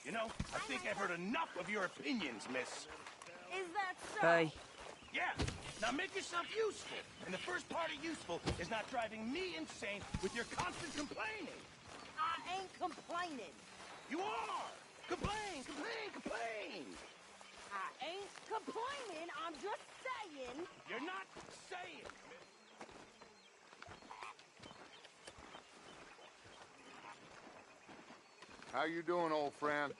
You know, I think I've heard enough of your opinions, miss. Is that so? Hey. Yeah, now make yourself useful. And the first part of useful is not driving me insane with your constant complaining. I ain't complaining. You are! Complain, complain, complain! I ain't complaining, I'm just saying. You're not saying, miss. How you doing, old friend?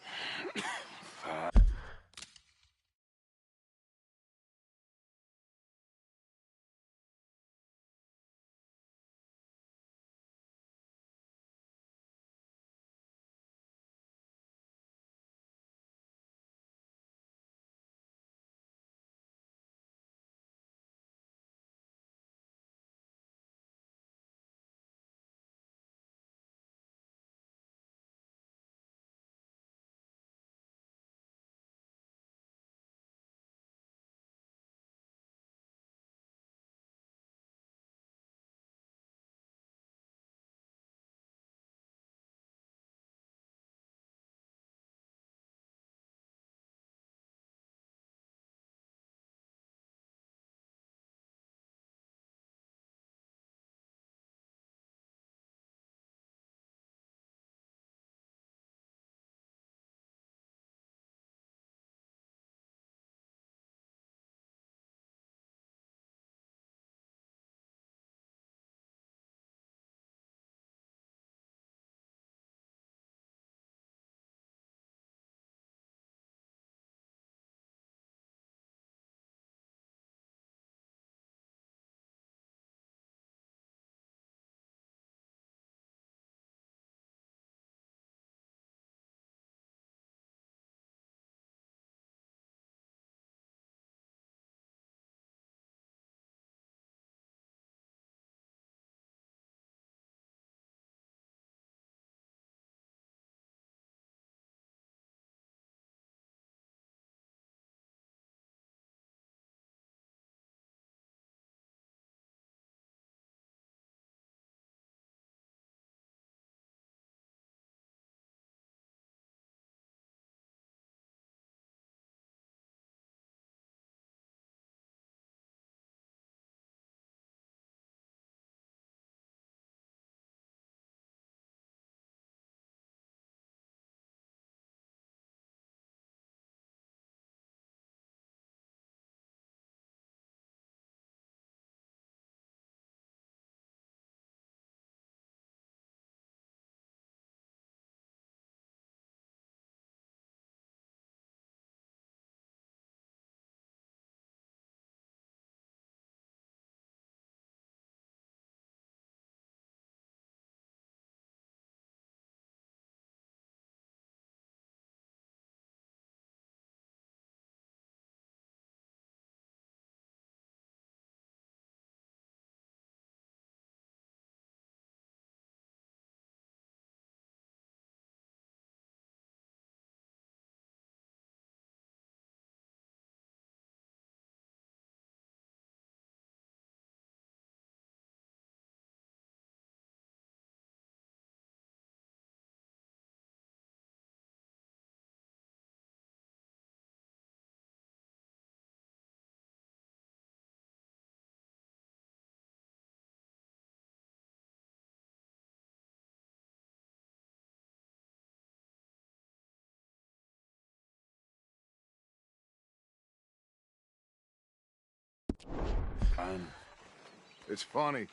It's funny,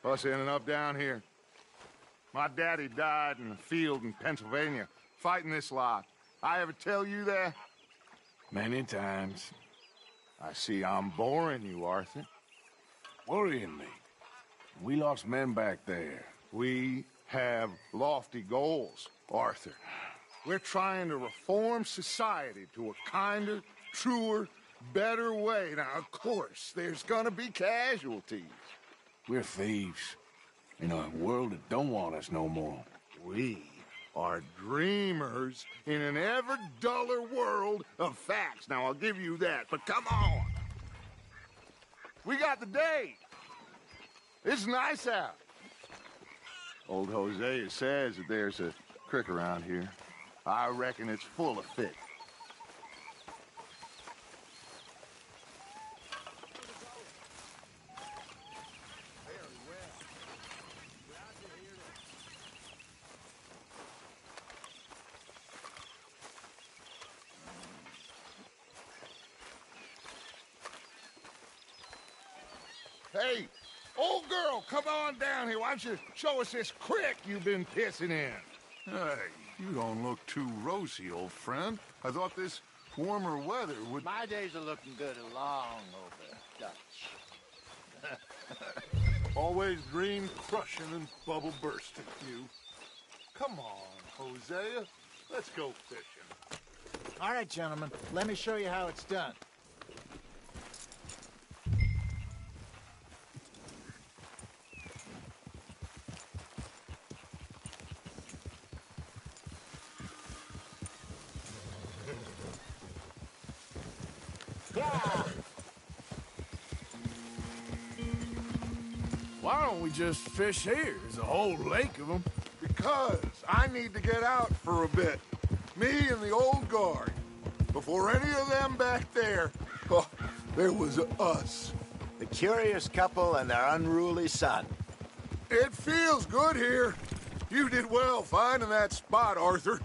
us ending up down here. My daddy died in a field in Pennsylvania, fighting this lot. I ever tell you that? Many times. I see I'm boring you, Arthur. Worrying me. We lost men back there. We have lofty goals, Arthur. We're trying to reform society to a kinder, truer, better way. Now, of course, there's gonna be casualties. We're thieves. In a world that don't want us no more. We are dreamers in an ever duller world of facts. Now, I'll give you that, but come on. We got the date. It's nice out. Old Hosea says that there's a creek around here. I reckon it's full of fish. Hey, old girl, come on down here. Why don't you show us this creek you've been pissing in? Hey, you don't look too rosy, old friend. I thought this warmer weather would... My days are looking good along over Dutch. Always green crushing and bubble bursting, you. Come on, Hosea. Let's go fishing. All right, gentlemen, let me show you how it's done. Why don't we just fish here? There's a whole lake of them. Because I need to get out for a bit. Me and the old guard. Before any of them back there, oh, there was us. The curious couple and their unruly son. It feels good here. You did well finding that spot, Arthur.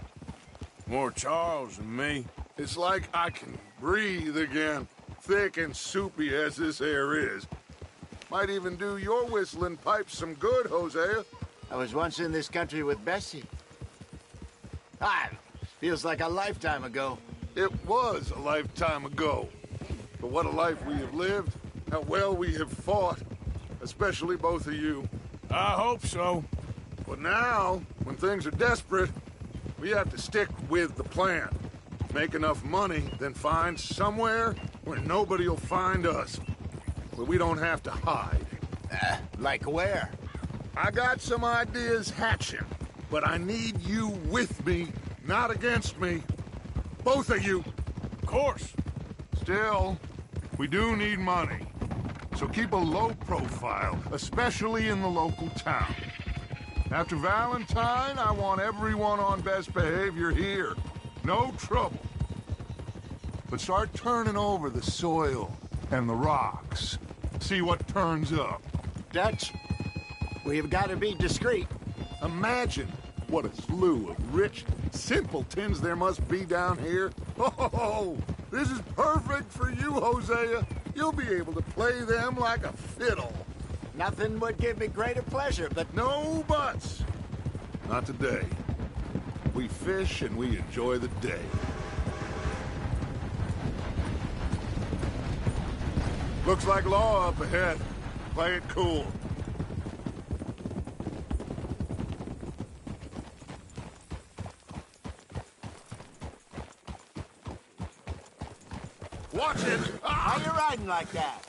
More Charles than me. It's like I can breathe again, thick and soupy as this air is. Might even do your whistling pipes some good, Hosea. I was once in this country with Bessie. Ah, feels like a lifetime ago. It was a lifetime ago. But what a life we have lived, how well we have fought, especially both of you. I hope so. But now, when things are desperate, we have to stick with the plan. Make enough money, then find somewhere where nobody will find us. Where we don't have to hide. Like where? I got some ideas hatching, but I need you with me, not against me. Both of you. Of course. Still, we do need money. So keep a low profile, especially in the local town. After Valentine, I want everyone on best behavior here. No trouble. But start turning over the soil and the rocks. See what turns up. Dutch, we've got to be discreet. Imagine what a slew of rich simpletons there must be down here. Oh, this is perfect for you, Hosea. You'll be able to play them like a fiddle. Nothing would give me greater pleasure, but... No buts. Not today. We fish and we enjoy the day. Looks like law up ahead. Play it cool. Watch it! How you riding like that?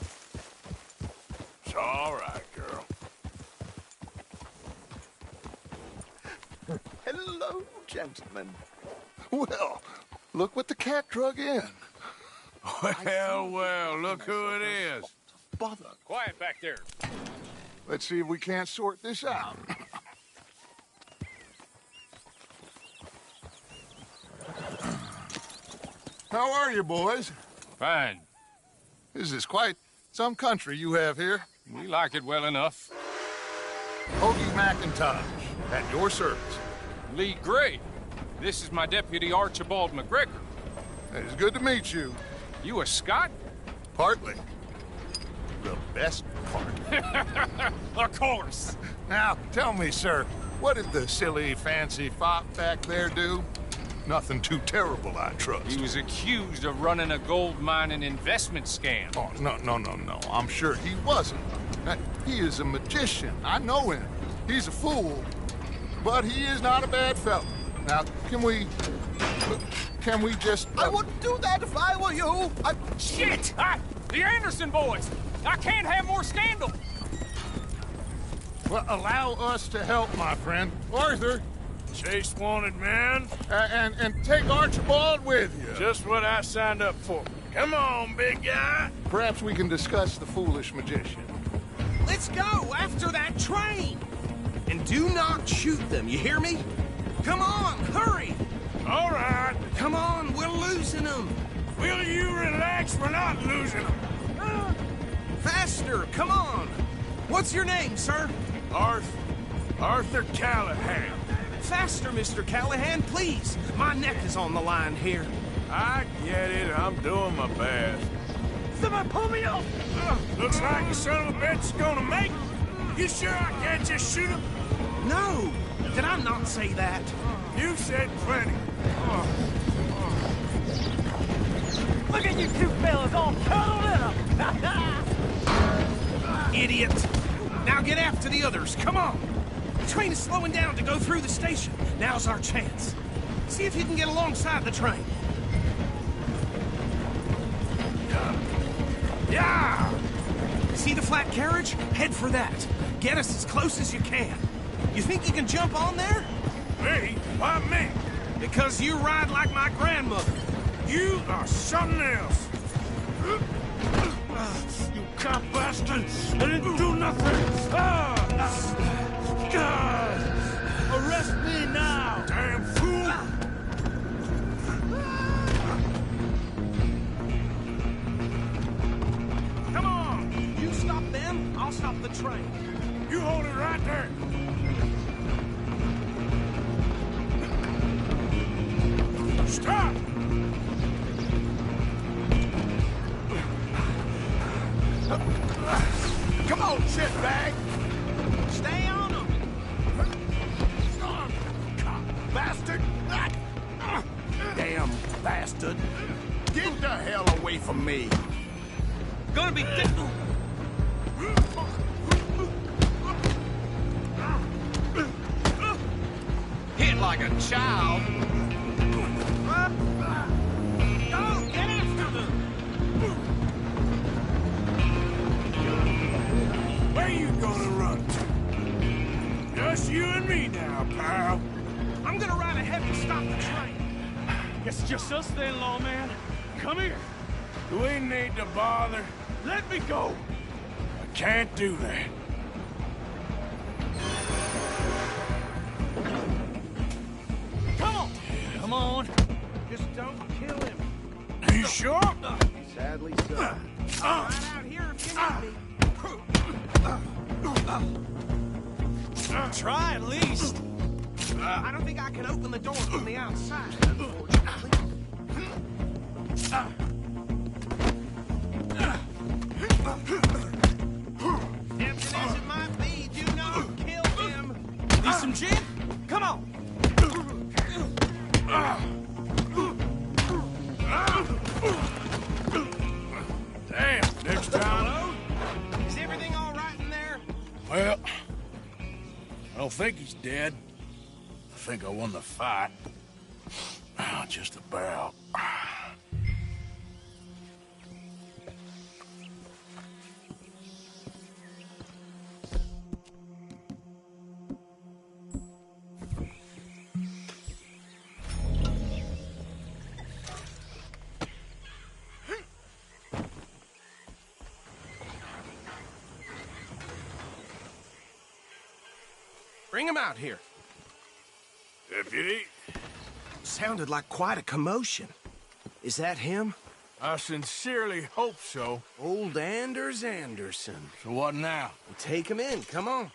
It's all right, girl. Hello, gentlemen. Well, look what the cat drug in. Well, look who it is. Bother. Quiet back there. Let's see if we can't sort this out. How are you, boys? Fine. This is quite some country you have here. We like it well enough. Hoagie McIntosh, at your service. Lee Gray. This is my deputy Archibald McGregor. It's good to meet you. You a Scot? Partly. The best part. Of course. Now, tell me, sir, what did the silly, fancy fop back there do? Nothing too terrible, I trust. He was accused of running a gold mining investment scam. Oh, no. I'm sure he wasn't. He is a magician. I know him. He's a fool. But he is not a bad fellow. Now, can we just... I wouldn't do that if I were you. Shit! The Anderson boys! I can't have more scandal! Well, allow us to help, my friend. Arthur, Chase wanted man. and take Archibald with you. Just what I signed up for. Come on, big guy. Perhaps we can discuss the foolish magician. Let's go after that train! And do not shoot them, you hear me? Come on, hurry! All right. Come on, we're losing them. Will you relax? We're not losing them. Faster, come on. What's your name, sir? Arthur Callahan. Faster, Mr. Callahan, please. My neck is on the line here. I get it. I'm doing my best. Someone pull me off! Looks like the son of a bitch is gonna make it. You sure I can't just shoot him? No, did I not say that? You said plenty. Look at you two fellas all cuddled in them! Idiot. Now get after the others, come on. The train is slowing down to go through the station. Now's our chance. See if you can get alongside the train. Yeah! See the flat carriage? Head for that. Get us as close as you can. You think you can jump on there? Me? Why me? Because you ride like my grandmother. You are something else. You cop bastard! I didn't do nothing! Arrest me now! Damn fool! Come on! You stop them, I'll stop the train. You hold it right there. Stop! Come on, shitbag! Stay on them! Bastard! Damn bastard. Get the hell away from me! Gonna be difficult. Hit like a child. Go, get after them! Where you gonna run to? Just you and me now, pal. I'm gonna ride ahead and stop the train. Guess it's just us then, lawman. Come here. Do we need to bother? Let me go. I can't do that. Come on. Come on. Just don't kill him. You sure? Sadly so. Right out here if you need me. Try at least. I don't think I can open the door from the outside, unfortunately. Tempting as it might be, do not kill him. Need some gin? Come on. Damn, next time. Hello? Is everything all right in there? Well, I don't think he's dead. I think I won the fight. Just about. Bring him out here. Deputy, Sounded like quite a commotion. Is that him? I sincerely hope so. Old Anders Anderson. So what now? Take him in, come on.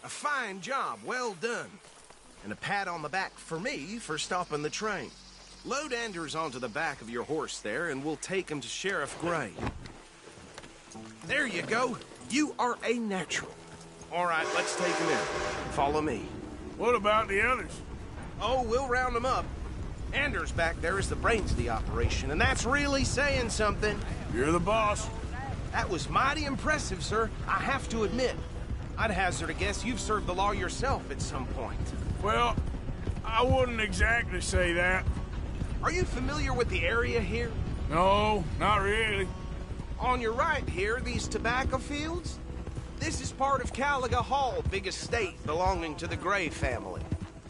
A fine job, well done. And a pat on the back for me for stopping the train. Load Anders onto the back of your horse there, and we'll take him to Sheriff Gray. There you go. You are a natural. All right, let's take him in. Follow me. What about the others? Oh, we'll round them up. Anders back there is the brains of the operation, and that's really saying something. You're the boss. That was mighty impressive, sir. I have to admit. I'd hazard a guess you've served the law yourself at some point. Well, I wouldn't exactly say that. Are you familiar with the area here? No, not really. On your right here, these tobacco fields? This is part of Caliga Hall, big estate belonging to the Gray family.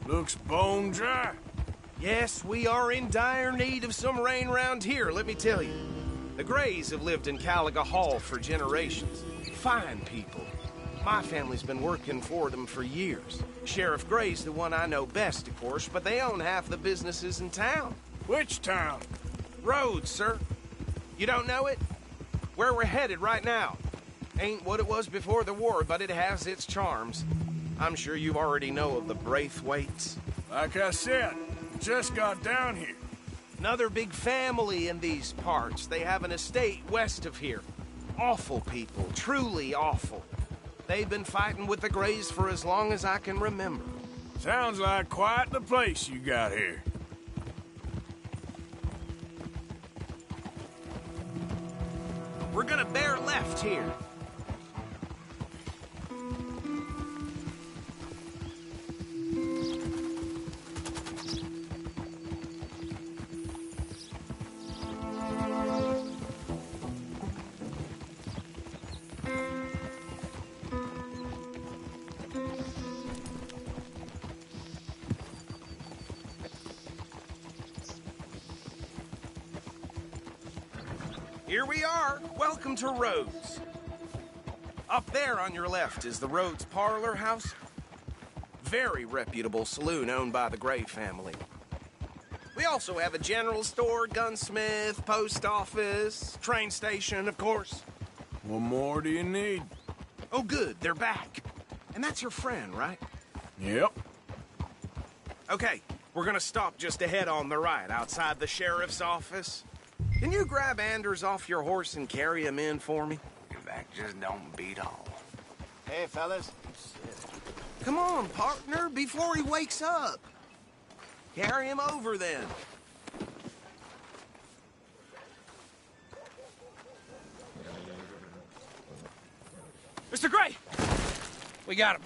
Looks bone dry. Yes, we are in dire need of some rain round here, let me tell you. The Grays have lived in Caliga Hall for generations. Fine people. My family's been working for them for years. Sheriff Gray's the one I know best, of course, but they own half the businesses in town. Which town? Rhodes, sir. You don't know it? Where we're headed right now. Ain't what it was before the war, but it has its charms. I'm sure you already know of the Braithwaites. Like I said, just got down here. Another big family in these parts. They have an estate west of here. Awful people, truly awful. They've been fighting with the Grays for as long as I can remember. Sounds like quite the place you got here. We're gonna bear left here. Here we are. Welcome to Rhodes. Up there on your left is the Rhodes Parlor House. Very reputable saloon owned by the Gray family. We also have a general store, gunsmith, post office, train station, of course. What more do you need? Oh, good. They're back. And that's your friend, right? Yep. Okay, we're gonna stop just ahead on the right, outside the sheriff's office. Can you grab Anders off your horse and carry him in for me? Your back just don't beat all. Hey, fellas. Come on, partner, before he wakes up. Carry him over, then. Mr. Gray! We got him.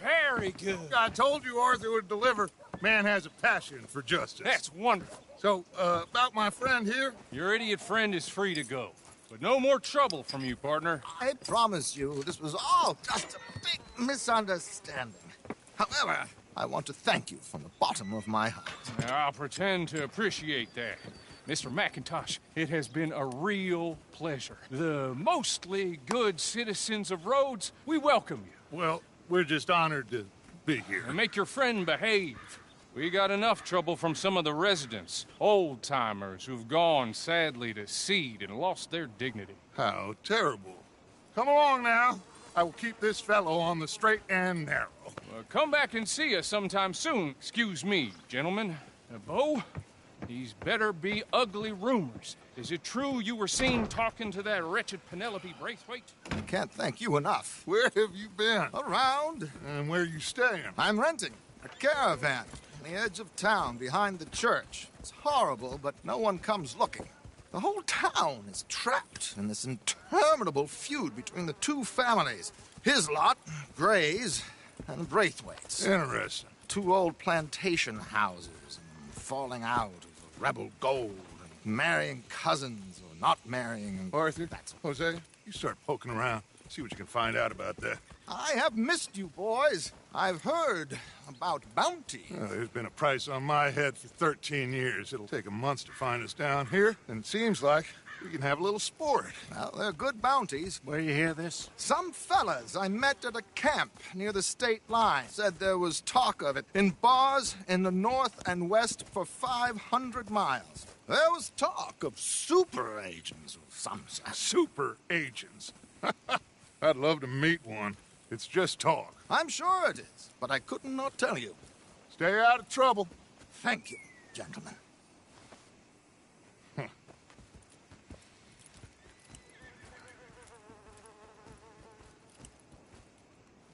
Very good. I told you Arthur would deliver. Man has a passion for justice. That's wonderful. So, about my friend here? Your idiot friend is free to go. But no more trouble from you, partner. I promise you, this was all just a big misunderstanding. However, I want to thank you from the bottom of my heart. Now, I'll pretend to appreciate that. Mr. McIntosh, it has been a real pleasure. The mostly good citizens of Rhodes, we welcome you. Well, we're just honored to be here. And make your friend behave. We got enough trouble from some of the residents, old-timers who've gone, sadly, to seed and lost their dignity. How terrible. Come along now. I will keep this fellow on the straight and narrow. Come back and see us sometime soon. Excuse me, gentlemen. Bo, these better be ugly rumors. Is it true you were seen talking to that wretched Penelope Braithwaite? I can't thank you enough. Where have you been? Around. And where are you staying? I'm renting a caravan on the edge of town behind the church. It's horrible, but no one comes looking. The whole town is trapped in this interminable feud between the two families. His lot, Gray's, and Braithwaite's. Interesting. Two old plantation houses, and falling out of rebel gold, and marrying cousins or not marrying. And Arthur, Jose, you start poking around. See what you can find out about that. I have missed you, boys. I've heard about bounty. There's been a price on my head for 13 years. It'll take a month to find us down here, and it seems like we can have a little sport. Well, they're good bounties. Where you hear this? Some fellas I met at a camp near the state line said there was talk of it in bars in the north and west for 500 miles. There was talk of super agents of some sort. Super agents. I'd love to meet one. It's just talk. I'm sure it is, but I couldn't not tell you. Stay out of trouble. Thank you, gentlemen.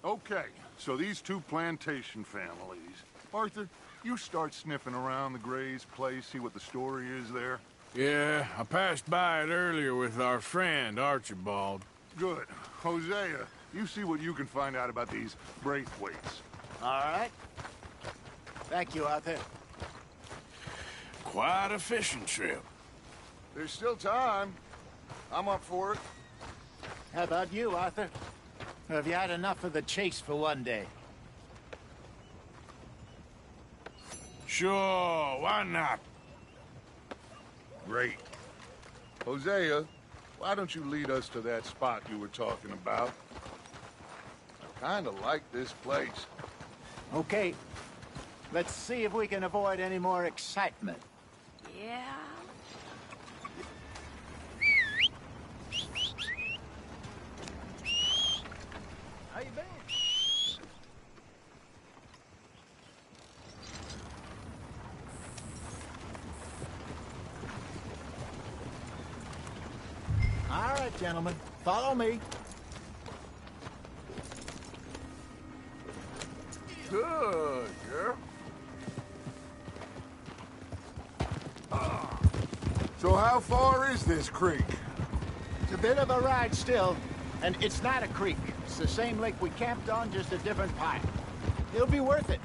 Okay, so these two plantation families. Arthur, you start sniffing around the Gray's place, see what the story is there. Yeah, I passed by it earlier with our friend, Archibald. Good. Hosea, you see what you can find out about these Braithwaites. All right. Thank you, Arthur. Quite a fishing trip. There's still time. I'm up for it. How about you, Arthur? Or have you had enough of the chase for one day? Sure, why not? Great. Hosea, why don't you lead us to that spot you were talking about? Kinda like this place. Okay, let's see if we can avoid any more excitement. Yeah. How you been? All right, gentlemen, follow me. Good, girl. So how far is this creek? It's a bit of a ride still, and it's not a creek. It's the same lake we camped on, just a different pipe. It'll be worth it.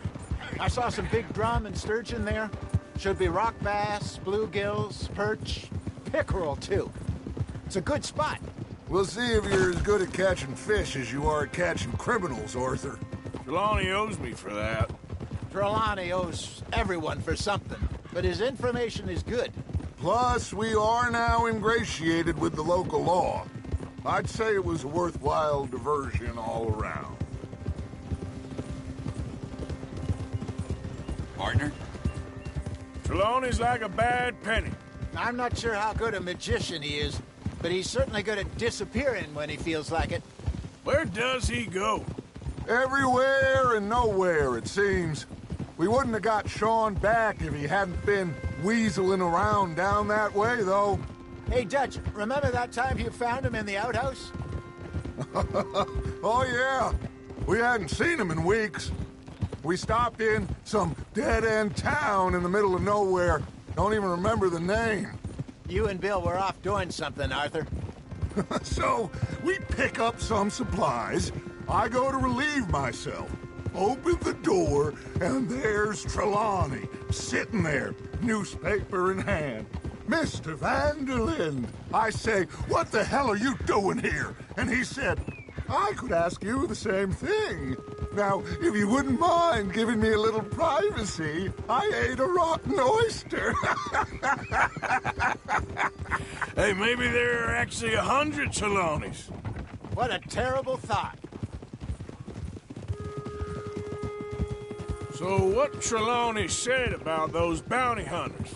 I saw some big drum and sturgeon there. Should be rock bass, bluegills, perch, pickerel, too. It's a good spot. We'll see if you're as good at catching fish as you are at catching criminals, Arthur. Trelawney owes me for that. Trelawney owes everyone for something, but his information is good. Plus, we are now ingratiated with the local law. I'd say it was a worthwhile diversion all around. Partner? Trelawney's like a bad penny. I'm not sure how good a magician he is, but he's certainly good at disappearing when he feels like it. Where does he go? Everywhere and nowhere, it seems. We wouldn't have got Sean back if he hadn't been weaseling around down that way, though. Hey, Dutch, remember that time you found him in the outhouse? Oh, yeah. We hadn't seen him in weeks. We stopped in some dead-end town in the middle of nowhere. Don't even remember the name. You and Bill were off doing something, Arthur. So, we pick up some supplies. I go to relieve myself. Open the door, and there's Trelawney, sitting there, newspaper in hand. Mr. Vanderlyn. I say, what the hell are you doing here? And he said, I could ask you the same thing. Now, if you wouldn't mind giving me a little privacy, I ate a rotten oyster. Hey, maybe there are actually 100 Trelawneys. What a terrible thought. So what Trelawney said about those bounty hunters?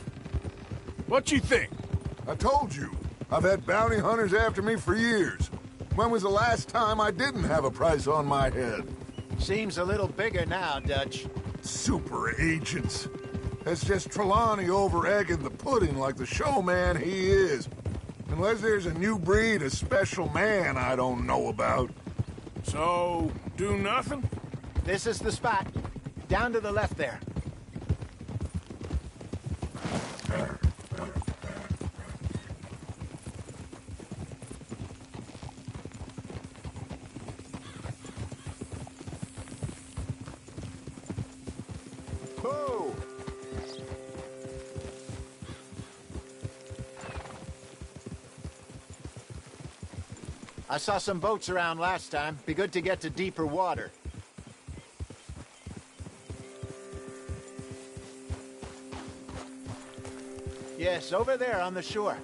What you think? I told you, I've had bounty hunters after me for years. When was the last time I didn't have a price on my head? Seems a little bigger now, Dutch. Super agents. That's just Trelawney over-egging the pudding like the showman he is. Unless there's a new breed of special man I don't know about. So, do nothing? This is the spot. Down to the left there. Whoa! I saw some boats around last time. Be good to get to deeper water. Yes, over there on the shore.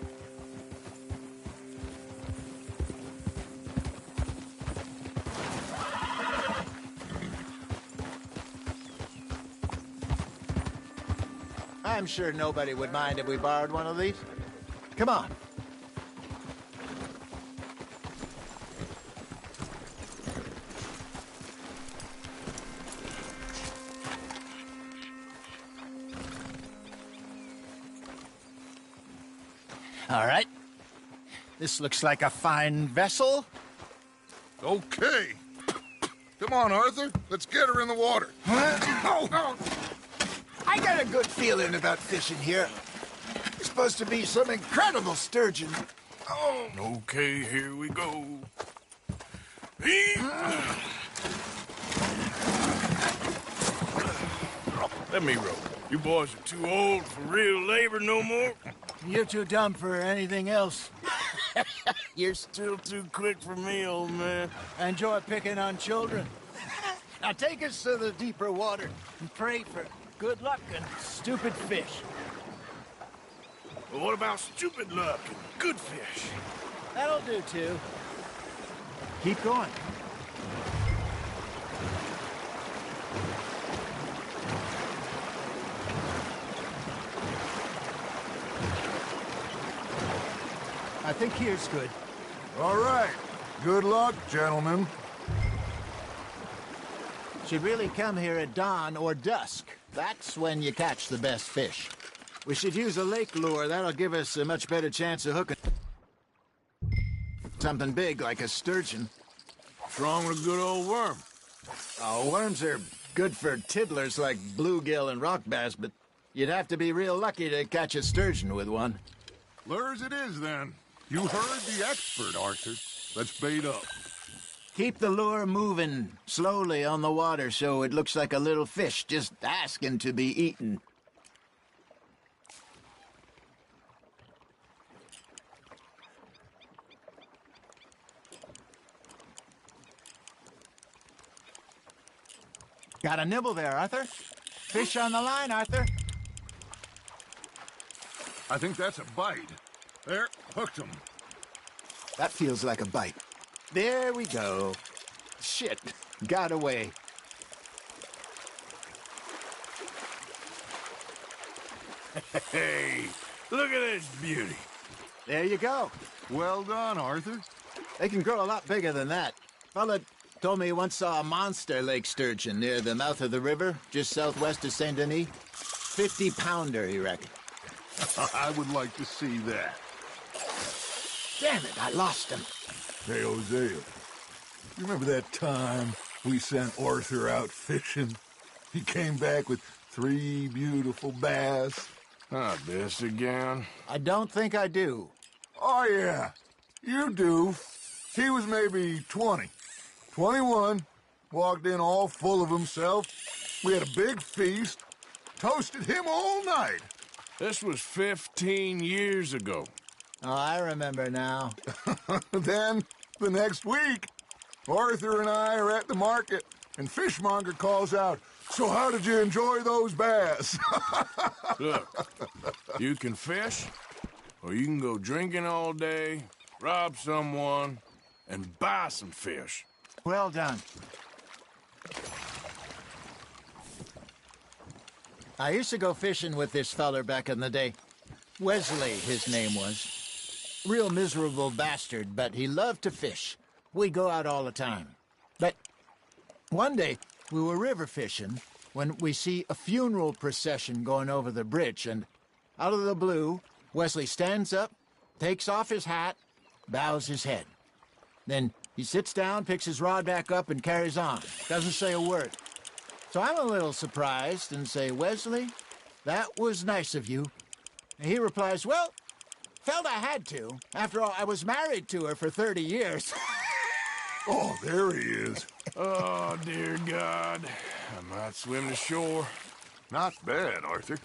I'm sure nobody would mind if we borrowed one of these. Come on. All right. This looks like a fine vessel. Okay. Come on, Arthur. Let's get her in the water. Oh. I got a good feeling about fishing here. It's supposed to be some incredible sturgeon. Oh. Okay, here we go. Let me row. You boys are too old for real labor no more. You're too dumb for anything else. You're still too quick for me, old man. I enjoy picking on children. Now take us to the deeper water and pray for good luck and stupid fish. Well, what about stupid luck and good fish? That'll do, too. Keep going. think here's good. All right. Good luck, gentlemen. Should really come here at dawn or dusk. That's when you catch the best fish. We should use a lake lure. That'll give us a much better chance of hooking something big like a sturgeon. What's wrong with a good old worm? Oh, worms are good for tiddlers like bluegill and rock bass, but you'd have to be real lucky to catch a sturgeon with one. Lures it is, then. You heard the expert, Arthur. Let's bait up. Keep the lure moving slowly on the water so it looks like a little fish just asking to be eaten. Got a nibble there, Arthur. Fish on the line, Arthur. I think that's a bite. There, hooked him. That feels like a bite. There we go. Shit, got away. Hey, look at this beauty. There you go. Well done, Arthur. They can grow a lot bigger than that. Fella told me he once saw a monster lake sturgeon near the mouth of the river, just southwest of Saint Denis. 50-pounder, he reckoned. I would like to see that. Damn it, I lost him. Hey, Hosea, you remember that time we sent Arthur out fishing? He came back with 3 beautiful bass. Not this again. I don't think I do. Oh, yeah, you do. He was maybe 20, 21, walked in all full of himself. We had a big feast, toasted him all night. This was 15 years ago. Oh, I remember now. Then, the next week, Arthur and I are at the market, and Fishmonger calls out, "So how did you enjoy those bass?" Look, you can fish, or you can go drinking all day, rob someone, and buy some fish. Well done. I used to go fishing with this feller back in the day. Wesley, his name was. Real miserable bastard, but he loved to fish. We'd go out all the time. But one day, we were river fishing when we see a funeral procession going over the bridge, and out of the blue, Wesley stands up, takes off his hat, bows his head. Then he sits down, picks his rod back up, and carries on. Doesn't say a word. So I'm a little surprised and say, "Wesley, that was nice of you." And he replies, "Well, felt I had to. After all, I was married to her for 30 years. Oh, there he is. Oh, dear God. I might swim to shore. Not bad, Arthur.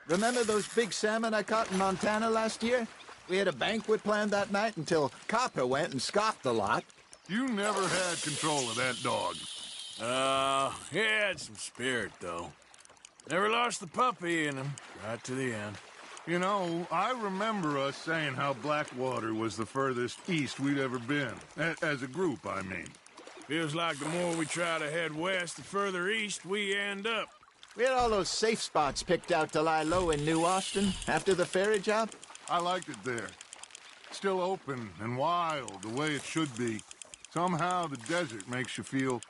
Remember those big salmon I caught in Montana last year? We had a banquet planned that night until Copper went and scoffed a lot. You never had control of that dog. He had some spirit, though. Never lost the puppy in him, right to the end. You know, I remember us saying how Blackwater was the furthest east we'd ever been. As a group, I mean. Feels like the more we try to head west, the further east we end up. We had all those safe spots picked out to lie low in New Austin after the ferry job. I liked it there. Still open and wild, the way it should be. Somehow the desert makes you feel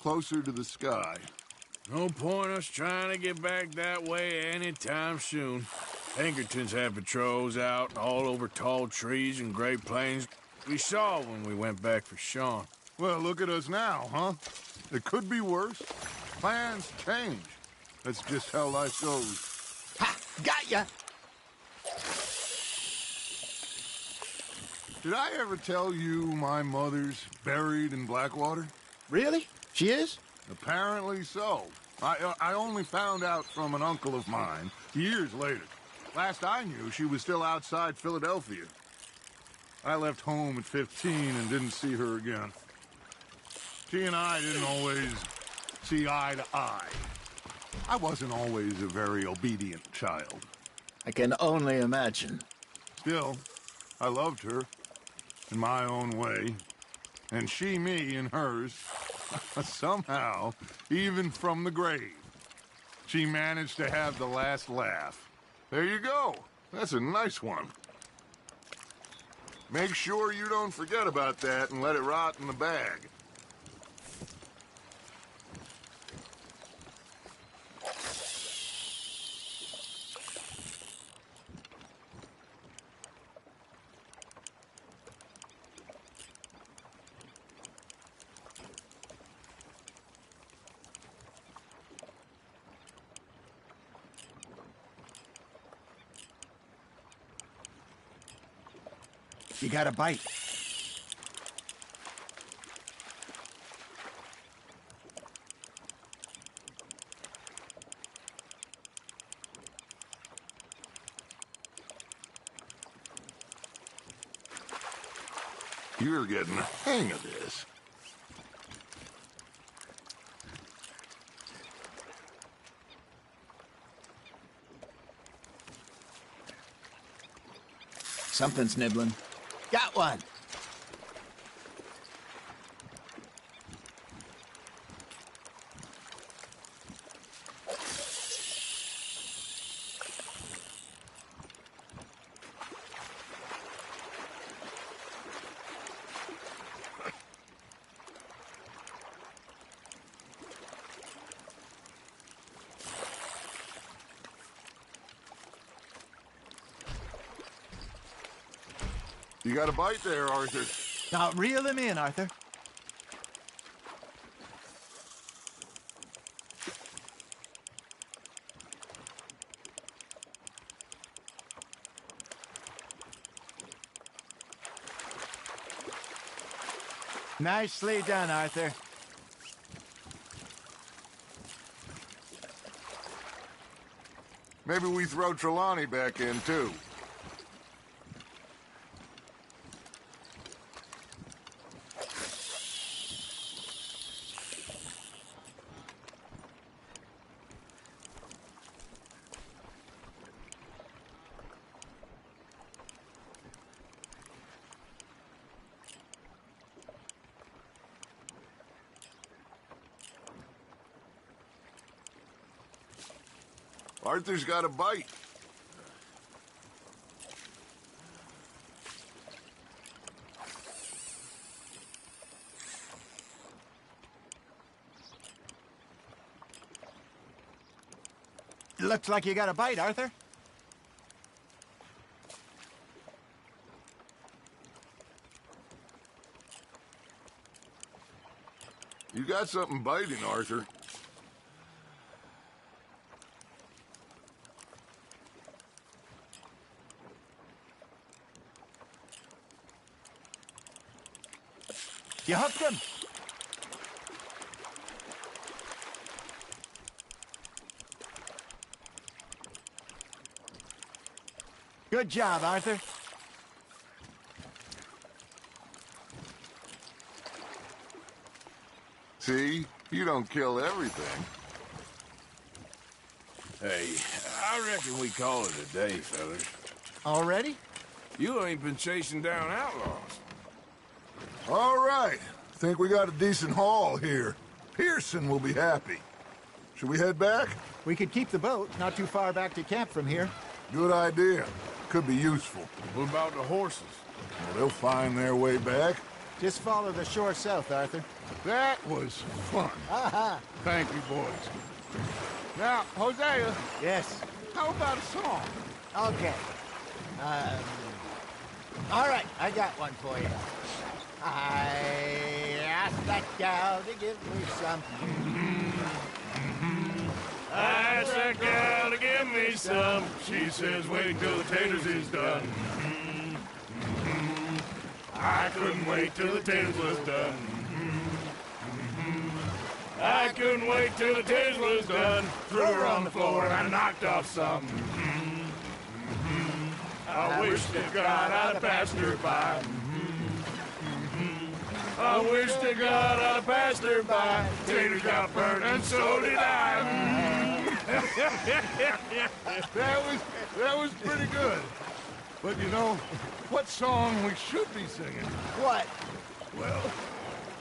closer to the sky. No point us trying to get back that way anytime soon. Pinkertons had patrols out all over tall trees and Great Plains. We saw when we went back for Sean. Well, look at us now, huh? It could be worse. Plans change. That's just how life goes. Ha! Got ya! Did I ever tell you my mother's buried in Blackwater? Really? She is? Apparently so. I only found out from an uncle of mine years later. Last I knew, she was still outside Philadelphia. I left home at 15 and didn't see her again. She and I didn't always see eye to eye. I wasn't always a very obedient child. I can only imagine. Still, I loved her in my own way, and she me in hers. Somehow, even from the grave, She managed to have the last laugh. There you go. That's a nice one. Make sure you don't forget about that and let it rot in the bag. You got a bite. You're getting the hang of this. Something's nibbling. Got one. You got a bite there, Arthur. Now reel him in, Arthur. Nicely done, Arthur. Maybe we throw Trelawney back in, too. Arthur's got a bite. Looks like you got a bite, Arthur. You got something biting, Arthur. You hooked him. Good job, Arthur. See? You don't kill everything. Hey, I reckon we call it a day, fellas. Already? You ain't been chasing down outlaws. All right. Think we got a decent haul here. Pearson will be happy. Should we head back? We could keep the boat not too far back to camp from here. Good idea. Could be useful. What about the horses? Well, they'll find their way back. Just follow the shore south, Arthur. That was fun. Aha! Thank you, boys. Now, Hosea, Yes. how about a song? Okay. All right, I got one for you. I asked that gal to give me some. I asked that gal to give me some. She says, wait till the taters is done. I couldn't wait till the taters was done. I couldn't wait till the taters was done. Threw her on the floor and I knocked off some. I wish to God I'd have passed her by. I wish to God I'd have passed her by. Taters got burned and so did I. That was pretty good. But you know, what song we should be singing? What? Well,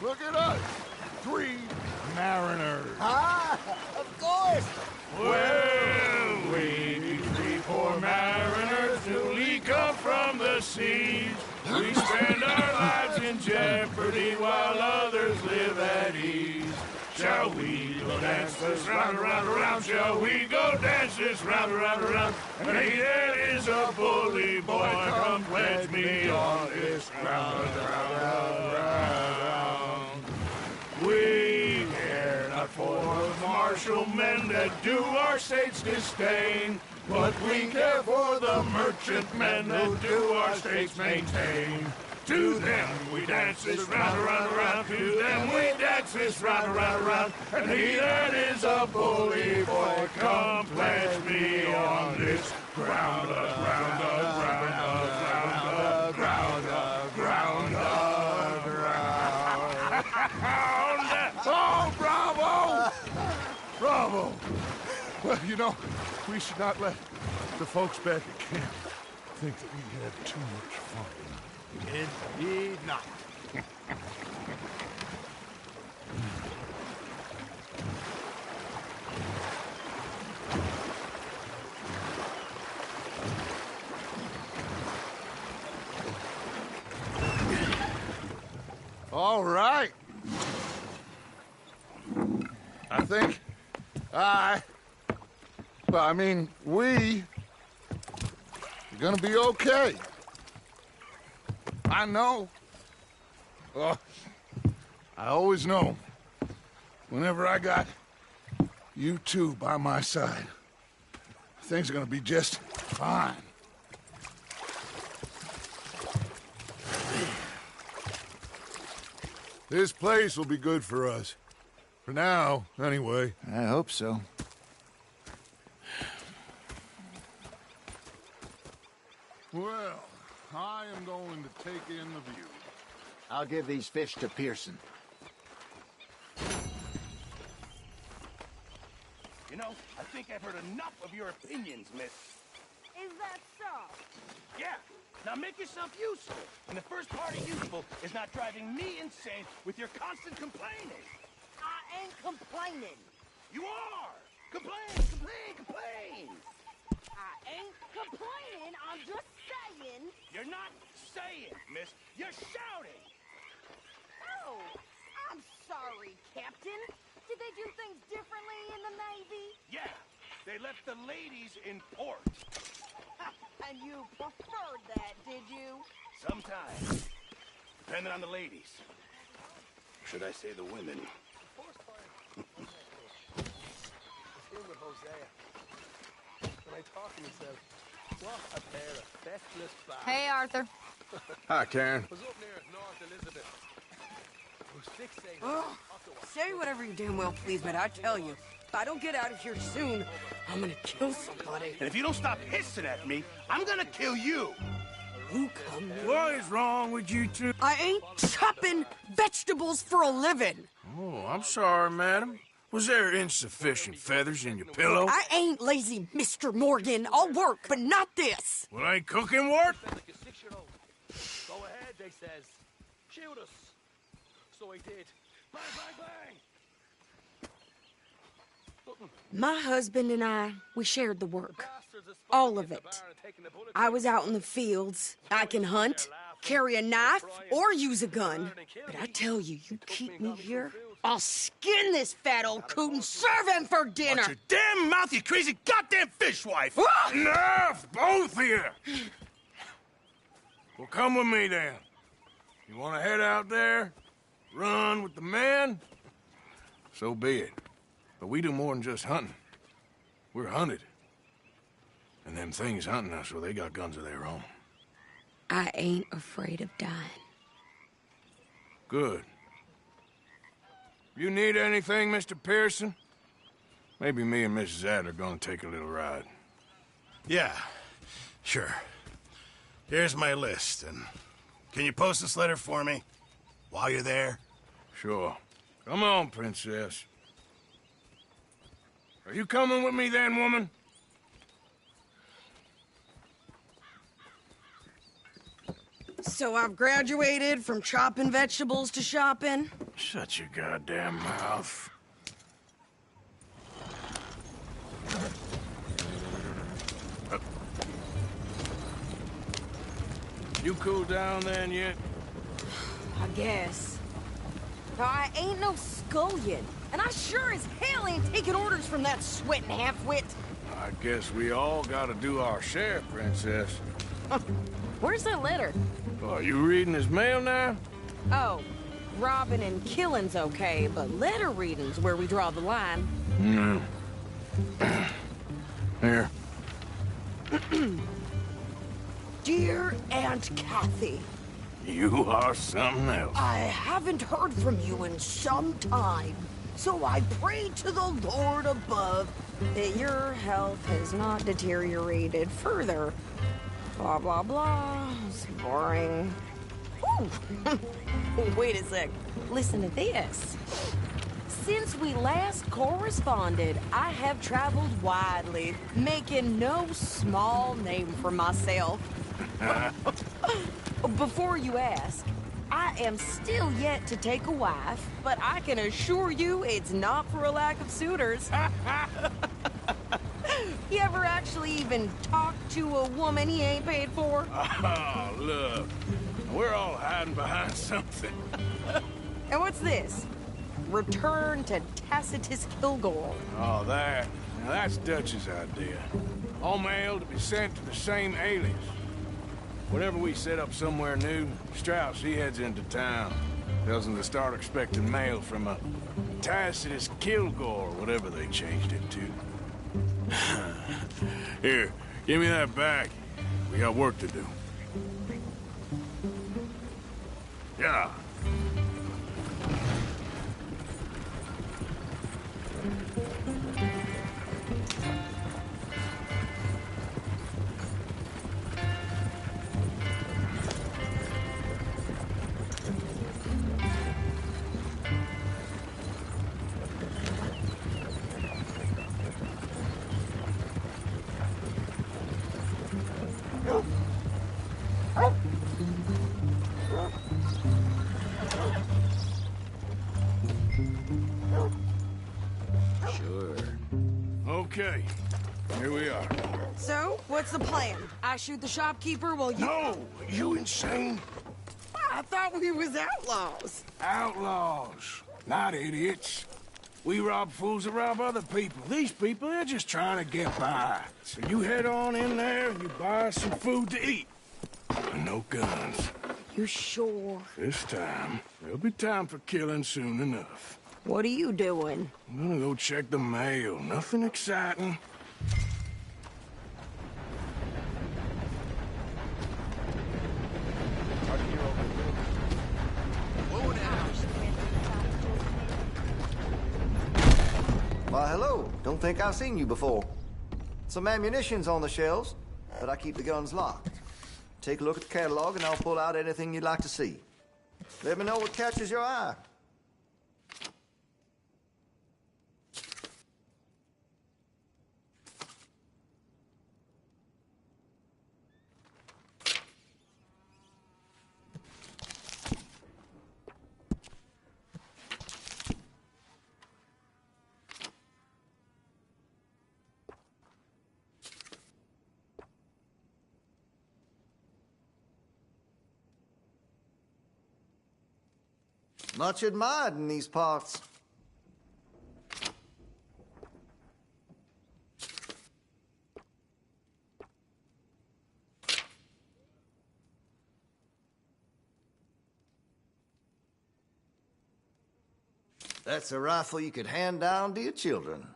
look at us. three mariners. Ah, of course. Well, we be three poor mariners newly come from the seas. We spend our lives in jeopardy while others live at ease. Shall we go dance this round, around, around? Shall we go dance this round, around, around? And he that is a bully boy, come pledge me on this ground, round. We care not for the martial men that do our state's disdain, but we care for the merchant men that do our state's maintain. To them we dance this round, around, around. To them we dance this round, around, around. And he that is a bully boy, come pledge me on this ground, ground, ground, ground, ground, ground, ground. Oh, bravo! Bravo! Well, you know, we should not let the folks back at camp think that we had too much fun. Indeed not. All right. I think we are gonna be okay. I know. I always know. Whenever I got you two by my side, things are gonna be just fine. This place will be good for us. For now, anyway. I hope so. Well, I am going to take in the view. I'll give these fish to Pearson. You know, I think I've heard enough of your opinions, miss. Is that so? Yeah. Now make yourself useful. And the first part of useful is not driving me insane with your constant complaining. I ain't complaining. You are! Complain, complain, complain! I ain't complaining. I'm just saying. You're not saying, miss. You're shouting! Oh, I'm sorry, Captain. Did they do things differently in the Navy? Yeah, they left the ladies in port. And you preferred that, did you? Sometimes. Depending on the ladies. Should I say the women? With Hosea. When I talk to myself, what a pair of festless bastards. Hey, Arthur. Hi, Karen. Was up near North Elizabeth. Was fixated Oh, say whatever you damn well please, but I tell you, if I don't get out of here soon, I'm gonna kill somebody. And if you don't stop hissing at me, I'm gonna kill you! Who come? What is wrong with you two? I ain't chopping vegetables for a living. Oh, I'm sorry, madam. Was there insufficient feathers in your pillow? I ain't lazy, Mr. Morgan. I'll work, but not this. Well, ain't cooking work? like a 6-year-old. Go ahead, they says. Shoot us. So I did. Bang, bang, bang. My husband and I, we shared the work. All of it. I was out in the fields. I can hunt, carry a knife, or use a gun. But I tell you, you keep me here, I'll skin this fat old coot and serve him for dinner. Watch your damn mouth, you crazy goddamn fishwife! Enough, both of you! Well, come with me, then. You want to head out there, run with the men? So be it. But we do more than just hunting. We're hunted. And them things hunting us, well, they got guns of their own. I ain't afraid of dying. Good. You need anything, Mr. Pearson? Maybe me and Mrs. Adler are gonna take a little ride. Yeah, sure. Here's my list, and can you post this letter for me while you're there? Sure. Come on, Princess. Are you coming with me then, woman? So I've graduated from chopping vegetables to shopping? Shut your goddamn mouth. You cool down then yet? I guess. Now, I ain't no scullion, and I sure as hell ain't taking orders from that sweating half-wit. I guess we all gotta do our share, Princess. Where's that letter? Oh, you reading his mail now? Oh, robbing and killing's okay, but letter reading's where we draw the line. No. Here. Dear Aunt Kathy, You are something else. I haven't heard from you in some time, so I pray to the Lord above that your health has not deteriorated further. Blah, blah, blah. It's boring. Ooh. Wait a sec. Listen to this. Since we last corresponded, I have traveled widely, making no small name for myself. Before you ask, I am still yet to take a wife, but I can assure you it's not for a lack of suitors. You ever actually even talk to a woman he ain't paid for? Oh, look. We're all hiding behind something. And what's this? Return to Tacitus Kilgore. Oh, that. Now, that's Dutch's idea. All mail to be sent to the same alias. Whenever we set up somewhere new, Strauss, he heads into town. Tells them to start expecting mail from a Tacitus Kilgore, whatever they changed it to. Here, give me that back. We got work to do. Yeah. Okay, here we are. So, what's the plan? I shoot the shopkeeper while you... No! You insane? I thought we was outlaws. Outlaws, not idiots. We rob fools that rob other people. These people, they're just trying to get by. So you head on in there and you buy us some food to eat. And no guns. You sure? This time, there'll be time for killing soon enough. What are you doing? I'm gonna go check the mail. Nothing exciting. Why, hello. Don't think I've seen you before. Some ammunition's on the shelves, but I keep the guns locked. Take a look at the catalog and I'll pull out anything you'd like to see. Let me know what catches your eye. Much admired in these parts. That's a rifle you could hand down to your children.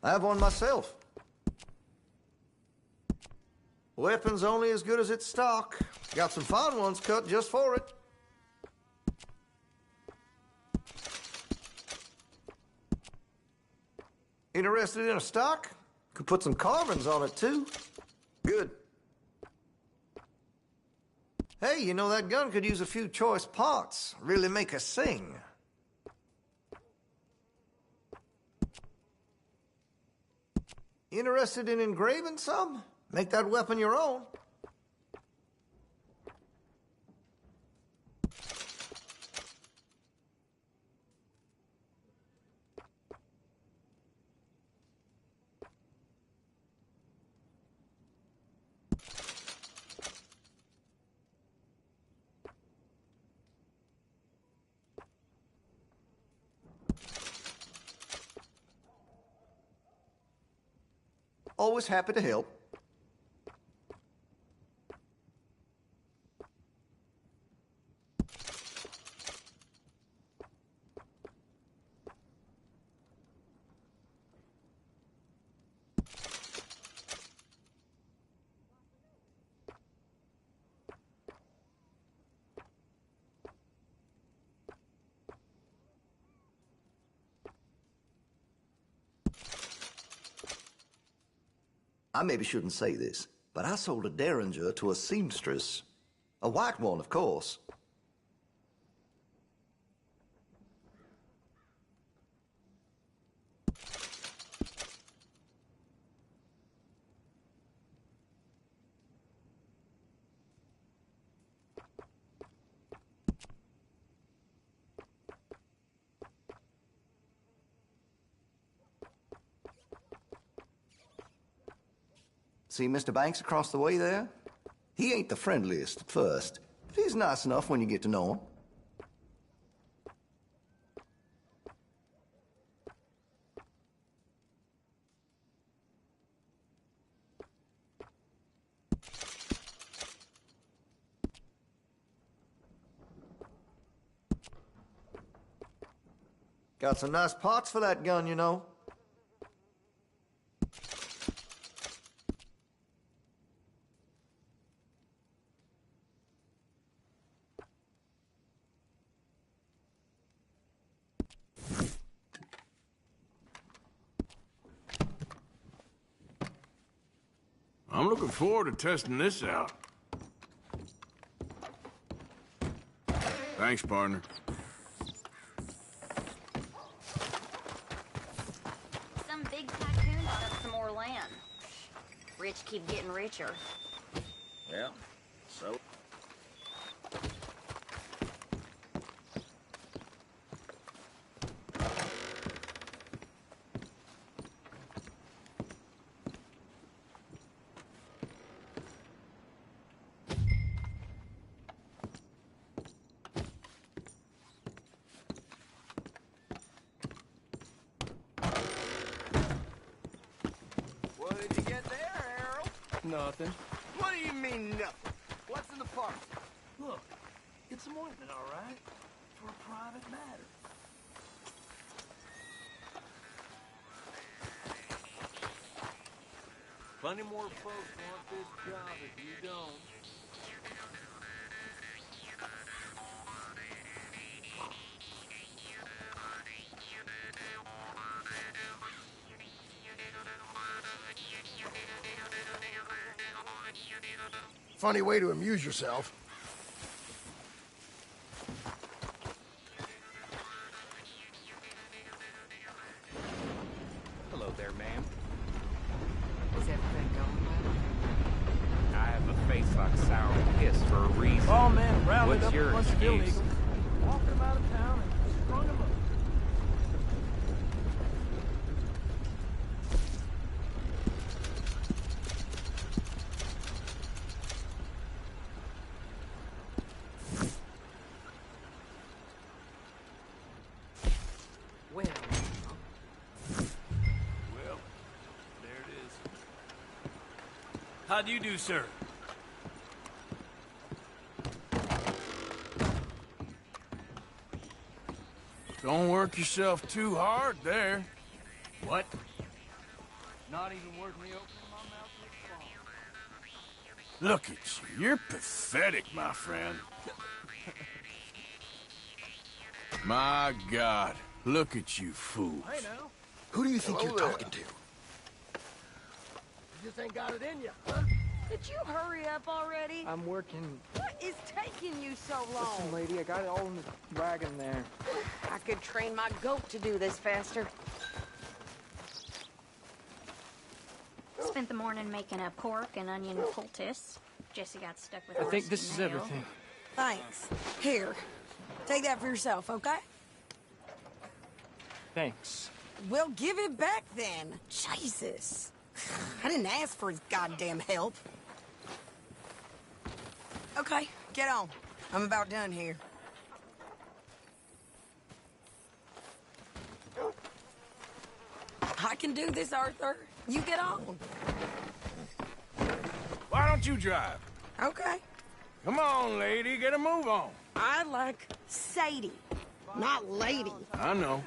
I have one myself. Weapon's only as good as its stock. Got some fine ones cut just for it. Interested in a stock? Could put some carbons on it, too. Good. Hey, you know, that gun could use a few choice parts. Really make us sing. Interested in engraving some? Make that weapon your own. Always happy to help. I maybe shouldn't say this, but I sold a derringer to a seamstress. A white one, of course. See Mr. Banks across the way there? He ain't the friendliest at first, but he's nice enough when you get to know him. Got some nice parts for that gun, you know. I'm looking forward to testing this out. Thanks, partner. Some big tycoon bought up some more land. Rich keep getting richer. Yeah, so... What did you get there, Harold? Nothing. What do you mean, nothing? What's in the parcel? Look, it's some ointment, all right? For a private matter. Plenty more folks want this job if you don't. Funny way to amuse yourself. Hello there, ma'am. Is everything going well? I have a face like sour piss for a reason. Oh, man, rounded What's up your a bunch of excuse? illegals, walking them out of town and strung them up. Well, Well, there it is. How do you do, sir? Don't work yourself too hard there. What? Not even worth me opening my mouth to Look at you. You're pathetic, my friend. My God. Look at you fools. Hey, now. Who do you think you're talking to? You just ain't got it in you, huh? Could you hurry up already? I'm working. What is taking you so long? Listen, lady, I got it all in the wagon there. I could train my goat to do this faster. Spent the morning making a pork and onion poultice. Jesse got stuck with I think this is everything. Thanks. Here, take that for yourself, okay? Thanks. Well, give it back then. Jesus. I didn't ask for his goddamn help. Okay, get on. I'm about done here. I can do this, Arthur. You get on. Why don't you drive? Okay. Come on, lady, get a move on. I like Sadie, not lady. I know.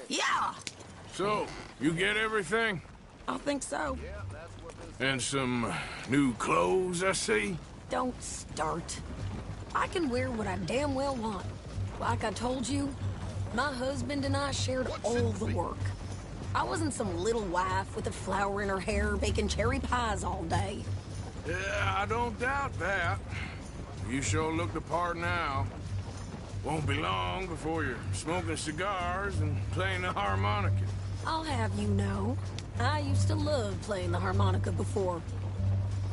Yeah! So, you get everything? I think so. And some new clothes, I see? Don't start. I can wear what I damn well want. Like I told you, my husband and I shared all the work. I wasn't some little wife with a flower in her hair baking cherry pies all day. Yeah, I don't doubt that. You sure look the part now. Won't be long before you're smoking cigars and playing the harmonica. I'll have you know, I used to love playing the harmonica before.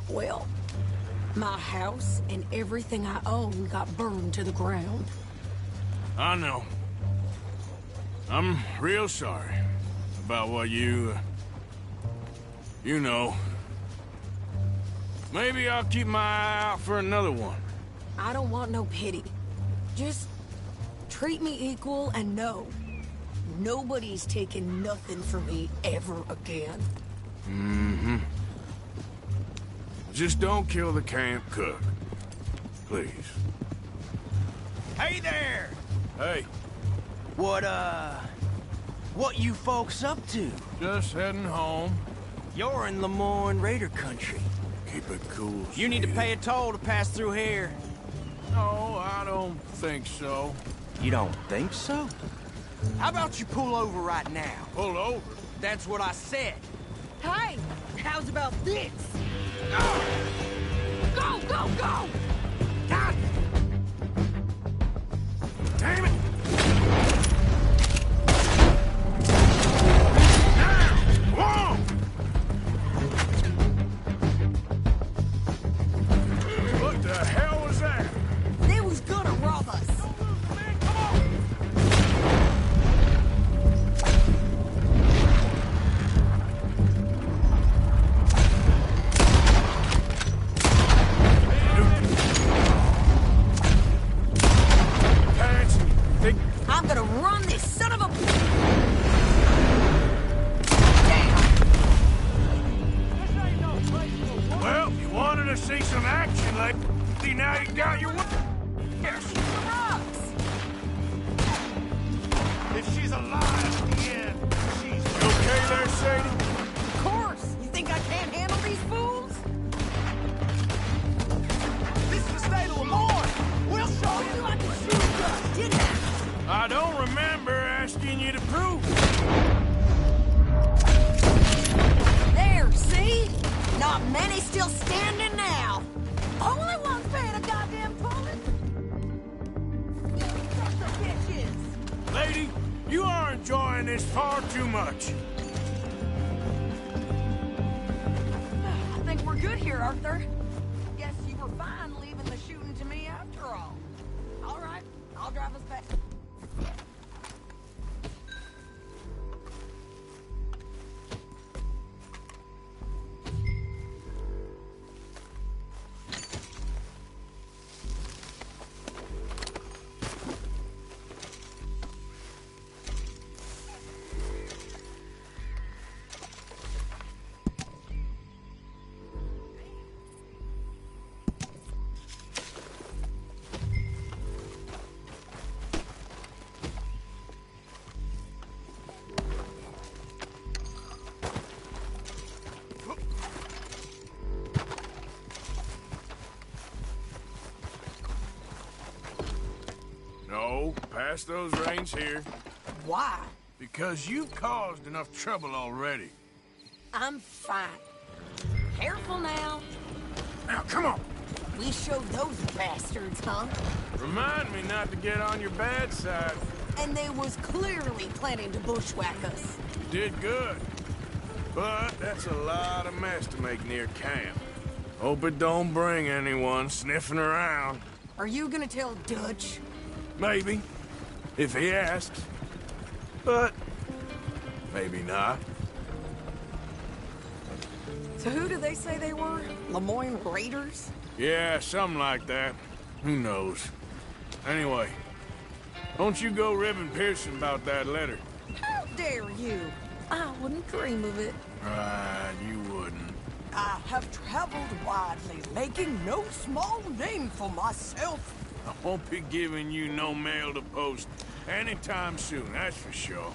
Well, my house and everything I own got burned to the ground. I know. I'm real sorry about what you know. Maybe I'll keep my eye out for another one. I don't want no pity. Just treat me equal and know nobody's taking nothing from me ever again. Mm-hmm. Just don't kill the camp cook. Please. Hey there! Hey. What you folks up to? Just heading home. You're in Lemoyne Raider country. Keep it cool, You need to pay a toll to pass through here. No, I don't think so. You don't think so? How about you pull over right now? Pull over? That's what I said. Hey, how's about this? Go, go, go! God! Damn it! Now! Whoa! What the hell was that? They was gonna rob us. I'm gonna run this son of a... Well, you wanted to see some action, like, see now you got your... Yes. If she's alive at the end, she's... You okay there, Sadie? Of course! You think I can't handle these fools? This is the state of Lemoyne! We'll show you! I can shoot a gun, didn't I? I don't remember asking you to prove it. There, see? Not many still standing now. Only one's paying a goddamn bullet. You sons of bitches! Lady, you are enjoying this far too much. I think we're good here, Arthur. Guess you were fine leaving the shooting to me after all. All right, I'll drive us back. No, pass those reins here. Why? Because you've caused enough trouble already. I'm fine. Careful now. Now, come on. We showed those bastards, huh? Remind me not to get on your bad side. And they was clearly planning to bushwhack us. Did good. But that's a lot of mess to make near camp. Hope it don't bring anyone sniffing around. Are you gonna tell Dutch? Maybe. If he asks. But maybe not. So who do they say they were? Lemoyne Raiders? Yeah, something like that. Who knows? Anyway, don't you go ribbing Pearson about that letter. How dare you? I wouldn't dream of it. Right, you wouldn't. I have traveled widely, making no small name for myself. I won't be giving you no mail to post anytime soon, that's for sure.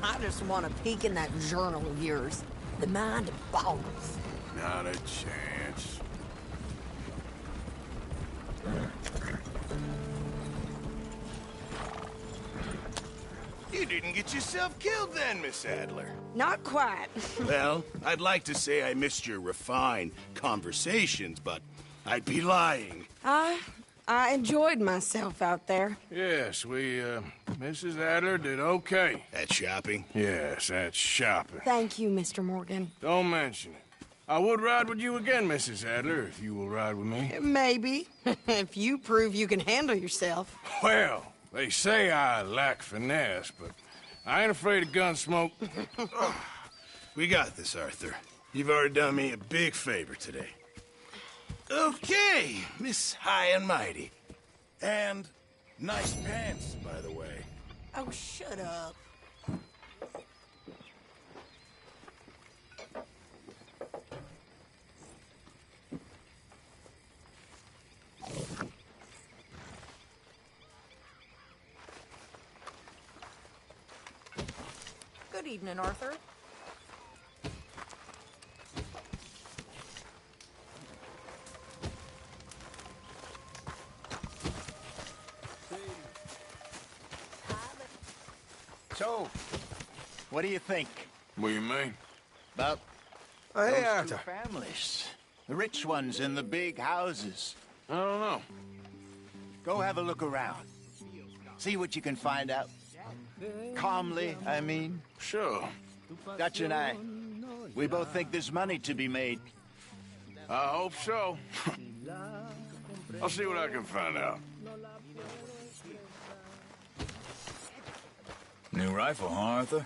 I just want to peek in that journal of yours. The mind boggles. Not a chance. You didn't get yourself killed then, Miss Adler. Not quite. Well, I'd like to say I missed your refined conversations, but I'd be lying. I enjoyed myself out there. Yes, Mrs. Adler did okay. At shopping? Yes, at shopping. Thank you, Mr. Morgan. Don't mention it. I would ride with you again, Mrs. Adler, if you will ride with me. Maybe. If you prove you can handle yourself. Well, they say I lack finesse, but I ain't afraid of gun smoke. We got this, Arthur. You've already done me a big favor today. Okay, Miss High and Mighty. And nice pants, by the way. Oh, shut up. Good evening, Arthur. So, what do you think? What do you mean? About Hey, those Arthur. two families. The rich ones in the big houses. I don't know. Go have a look around. See what you can find out. Calmly, I mean. Sure. Dutch and I, we both think there's money to be made. I hope so. I'll see what I can find out. New rifle, huh, Arthur?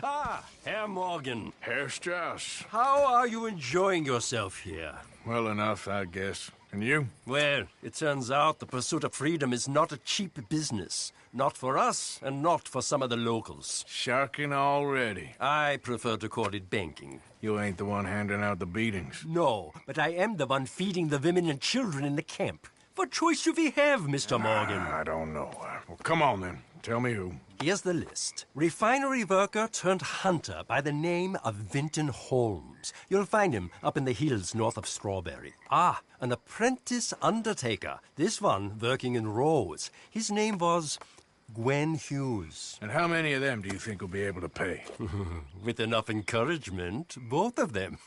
Ah, Herr Morgan. Herr Strauss. How are you enjoying yourself here? Well enough, I guess. And you? Well, it turns out the pursuit of freedom is not a cheap business. Not for us, and not for some of the locals. Sharking already. I prefer to call it banking. You ain't the one handing out the beatings. No, but I am the one feeding the women and children in the camp. What choice do we have, Mr. Morgan? I don't know. Well, come on then. Tell me who. Here's the list. Refinery worker turned hunter by the name of Vinton Holmes. You'll find him up in the hills north of Strawberry. Ah, an apprentice undertaker. This one working in Rose. His name was Gwen Hughes. And how many of them do you think will be able to pay? With enough encouragement, both of them.